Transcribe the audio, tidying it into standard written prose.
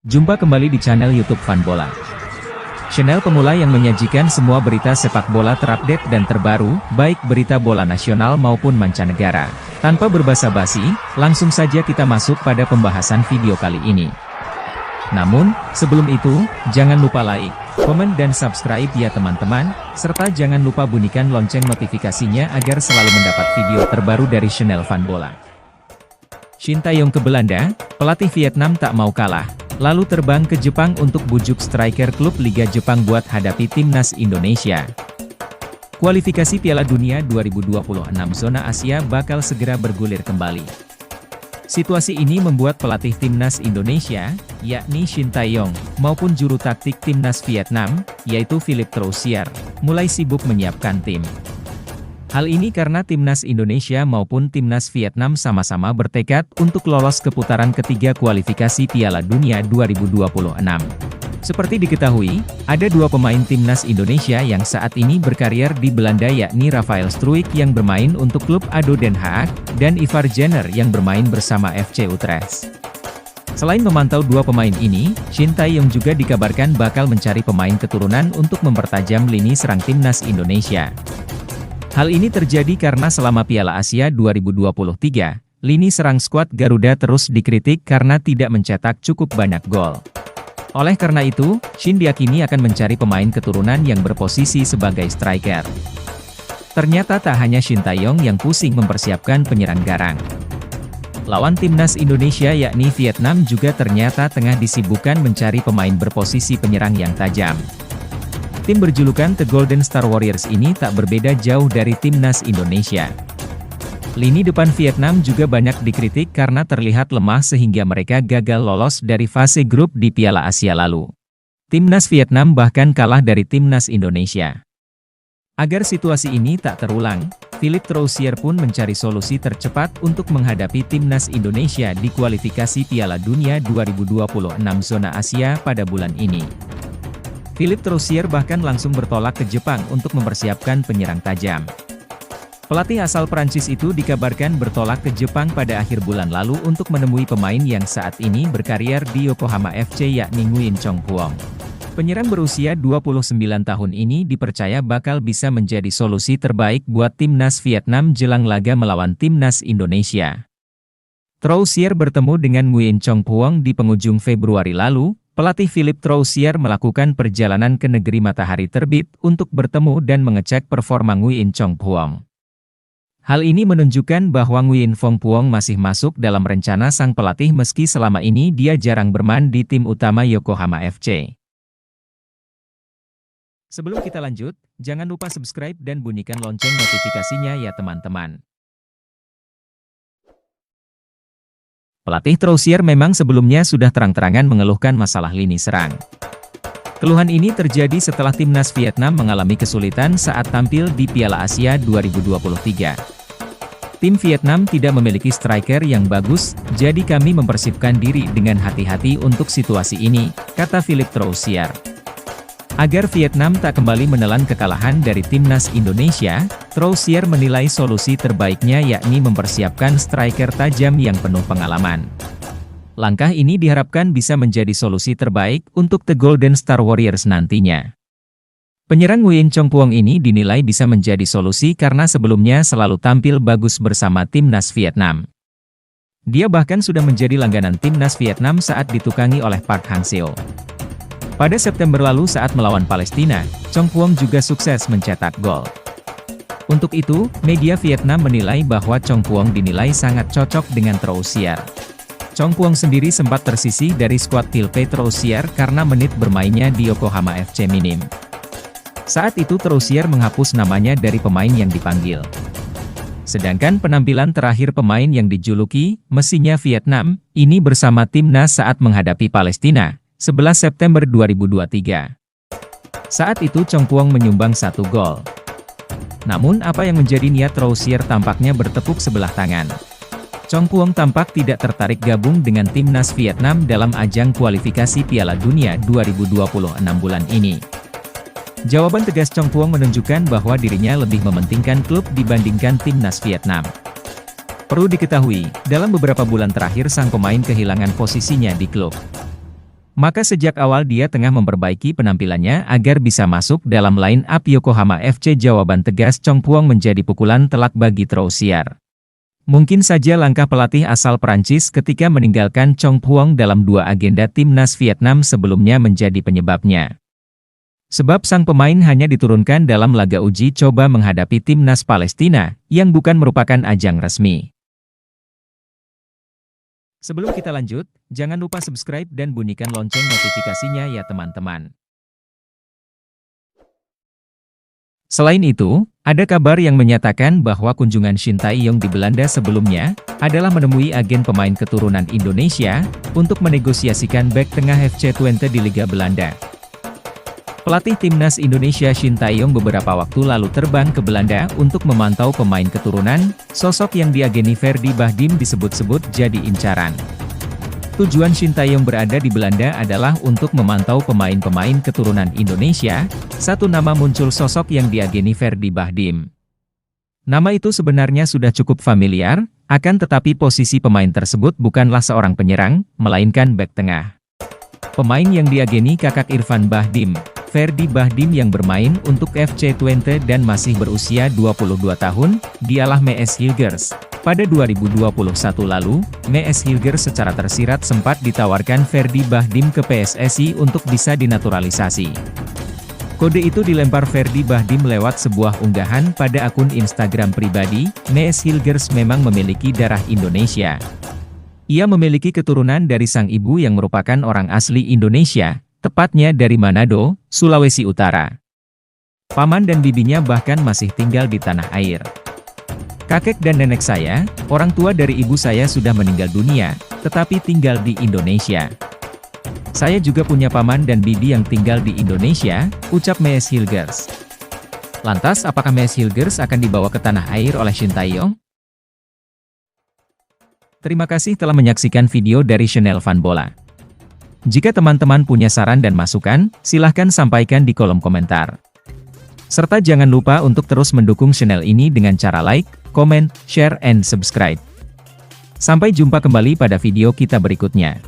Jumpa kembali di channel YouTube Fan Bola. Channel pemula yang menyajikan semua berita sepak bola terupdate dan terbaru, baik berita bola nasional maupun mancanegara. Tanpa berbasa-basi, langsung saja kita masuk pada pembahasan video kali ini. Namun, sebelum itu, jangan lupa like, komen dan subscribe ya teman-teman, serta jangan lupa bunyikan lonceng notifikasinya agar selalu mendapat video terbaru dari channel Fan Bola. Shin Tae-yong ke Belanda, pelatih Vietnam tak mau kalah. Lalu terbang ke Jepang untuk bujuk striker klub Liga Jepang buat hadapi timnas Indonesia. Kualifikasi Piala Dunia 2026 zona Asia bakal segera bergulir kembali. Situasi ini membuat pelatih timnas Indonesia, yakni Shin Tae-yong, maupun juru taktik timnas Vietnam, yaitu Philippe Troussier, mulai sibuk menyiapkan tim. Hal ini karena timnas Indonesia maupun timnas Vietnam sama-sama bertekad untuk lolos ke putaran ketiga kualifikasi Piala Dunia 2026. Seperti diketahui, ada dua pemain timnas Indonesia yang saat ini berkarier di Belanda yakni Rafael Struijk yang bermain untuk klub ADO Den Haag, dan Ivar Jenner yang bermain bersama FC Utrecht. Selain memantau dua pemain ini, Shin Tae-yong juga dikabarkan bakal mencari pemain keturunan untuk mempertajam lini serang timnas Indonesia. Hal ini terjadi karena selama Piala Asia 2023, lini serang skuad Garuda terus dikritik karena tidak mencetak cukup banyak gol. Oleh karena itu, Shin diyakini akan mencari pemain keturunan yang berposisi sebagai striker. Ternyata tak hanya Shin Tae-yong yang pusing mempersiapkan penyerang garang. Lawan timnas Indonesia yakni Vietnam juga ternyata tengah disibukkan mencari pemain berposisi penyerang yang tajam. Tim berjulukan The Golden Star Warriors ini tak berbeda jauh dari timnas Indonesia. Lini depan Vietnam juga banyak dikritik karena terlihat lemah sehingga mereka gagal lolos dari fase grup di Piala Asia lalu. Timnas Vietnam bahkan kalah dari timnas Indonesia. Agar situasi ini tak terulang, Philippe Troussier pun mencari solusi tercepat untuk menghadapi timnas Indonesia di kualifikasi Piala Dunia 2026 zona Asia pada bulan ini. Philippe Troussier bahkan langsung bertolak ke Jepang untuk mempersiapkan penyerang tajam. Pelatih asal Prancis itu dikabarkan bertolak ke Jepang pada akhir bulan lalu untuk menemui pemain yang saat ini berkarier di Yokohama FC yakni Nguyen Chong Phuong. Penyerang berusia 29 tahun ini dipercaya bakal bisa menjadi solusi terbaik buat timnas Vietnam jelang laga melawan timnas Indonesia. Troussier bertemu dengan Nguyen Chong Phuong di penghujung Februari lalu. Pelatih Philippe Troussier melakukan perjalanan ke negeri matahari terbit untuk bertemu dan mengecek performa Nguyen Chong Phuong. Hal ini menunjukkan bahwa Nguyen Chong Phuong masih masuk dalam rencana sang pelatih meski selama ini dia jarang bermain di tim utama Yokohama FC. Sebelum kita lanjut, jangan lupa subscribe dan bunyikan lonceng notifikasinya ya teman-teman. Pelatih Troussier memang sebelumnya sudah terang-terangan mengeluhkan masalah lini serang. Keluhan ini terjadi setelah timnas Vietnam mengalami kesulitan saat tampil di Piala Asia 2023. Tim Vietnam tidak memiliki striker yang bagus, jadi kami mempersiapkan diri dengan hati-hati untuk situasi ini, kata Philippe Troussier. Agar Vietnam tak kembali menelan kekalahan dari timnas Indonesia, Troussier menilai solusi terbaiknya yakni mempersiapkan striker tajam yang penuh pengalaman. Langkah ini diharapkan bisa menjadi solusi terbaik untuk The Golden Star Warriors nantinya. Penyerang Nguyen Chong Phuong ini dinilai bisa menjadi solusi karena sebelumnya selalu tampil bagus bersama timnas Vietnam. Dia bahkan sudah menjadi langganan timnas Vietnam saat ditukangi oleh Park Hang-seo. Pada September lalu saat melawan Palestina, Chong Phuong juga sukses mencetak gol. Untuk itu, media Vietnam menilai bahwa Chong Phuong dinilai sangat cocok dengan Troussier. Chong Phuong sendiri sempat tersisih dari skuad Philippe Troussier karena menit bermainnya di Yokohama FC minim. Saat itu Troussier menghapus namanya dari pemain yang dipanggil. Sedangkan penampilan terakhir pemain yang dijuluki Mesinya Vietnam, ini bersama timnas saat menghadapi Palestina, 11 September 2023. Saat itu Chong Phuong menyumbang 1 gol. Namun apa yang menjadi niat Troussier tampaknya bertepuk sebelah tangan. Chong Phuong tampak tidak tertarik gabung dengan timnas Vietnam dalam ajang kualifikasi Piala Dunia 2026 bulan ini. Jawaban tegas Chong Phuong menunjukkan bahwa dirinya lebih mementingkan klub dibandingkan timnas Vietnam. Perlu diketahui, dalam beberapa bulan terakhir sang pemain kehilangan posisinya di klub. Maka sejak awal dia tengah memperbaiki penampilannya agar bisa masuk dalam line up Yokohama FC. Jawaban tegas Chong Puong menjadi pukulan telak bagi Troussier. Mungkin saja langkah pelatih asal Perancis ketika meninggalkan Chong Puong dalam 2 agenda timnas Vietnam sebelumnya menjadi penyebabnya. Sebab sang pemain hanya diturunkan dalam laga uji coba menghadapi timnas Palestina, yang bukan merupakan ajang resmi. Sebelum kita lanjut, jangan lupa subscribe dan bunyikan lonceng notifikasinya ya teman-teman. Selain itu, ada kabar yang menyatakan bahwa kunjungan Shin Tae-yong di Belanda sebelumnya adalah menemui agen pemain keturunan Indonesia untuk menegosiasikan bek tengah FC Twente di Liga Belanda. Pelatih timnas Indonesia Shin Tae-yong beberapa waktu lalu terbang ke Belanda untuk memantau pemain keturunan, sosok yang diageni Ferdy Bahdim disebut-sebut jadi incaran. Tujuan Shin Tae-yong berada di Belanda adalah untuk memantau pemain-pemain keturunan Indonesia. Satu nama muncul, sosok yang diageni Ferdy Bahdim. Nama itu sebenarnya sudah cukup familiar, akan tetapi posisi pemain tersebut bukanlah seorang penyerang, melainkan bek tengah. Pemain yang diageni kakak Irfan Bahdim, Ferdy Bahdim yang bermain untuk FC Twente dan masih berusia 22 tahun, dialah Mees Hilgers. Pada 2021 lalu, Mees Hilgers secara tersirat sempat ditawarkan Ferdy Bahdim ke PSSI untuk bisa dinaturalisasi. Kode itu dilempar Ferdy Bahdim lewat sebuah unggahan pada akun Instagram pribadi. Mees Hilgers memang memiliki darah Indonesia. Ia memiliki keturunan dari sang ibu yang merupakan orang asli Indonesia, tepatnya dari Manado, Sulawesi Utara. Paman dan bibinya bahkan masih tinggal di tanah air. Kakek dan nenek saya, orang tua dari ibu saya sudah meninggal dunia, tetapi tinggal di Indonesia. Saya juga punya paman dan bibi yang tinggal di Indonesia, ucap Mees Hilgers. Lantas apakah Mees Hilgers akan dibawa ke tanah air oleh Shin Tae-yong? Terima kasih telah menyaksikan video dari channel Fan Bola. Jika teman-teman punya saran dan masukan, silahkan sampaikan di kolom komentar. Serta jangan lupa untuk terus mendukung channel ini dengan cara like, comment, share, and subscribe. Sampai jumpa kembali pada video kita berikutnya.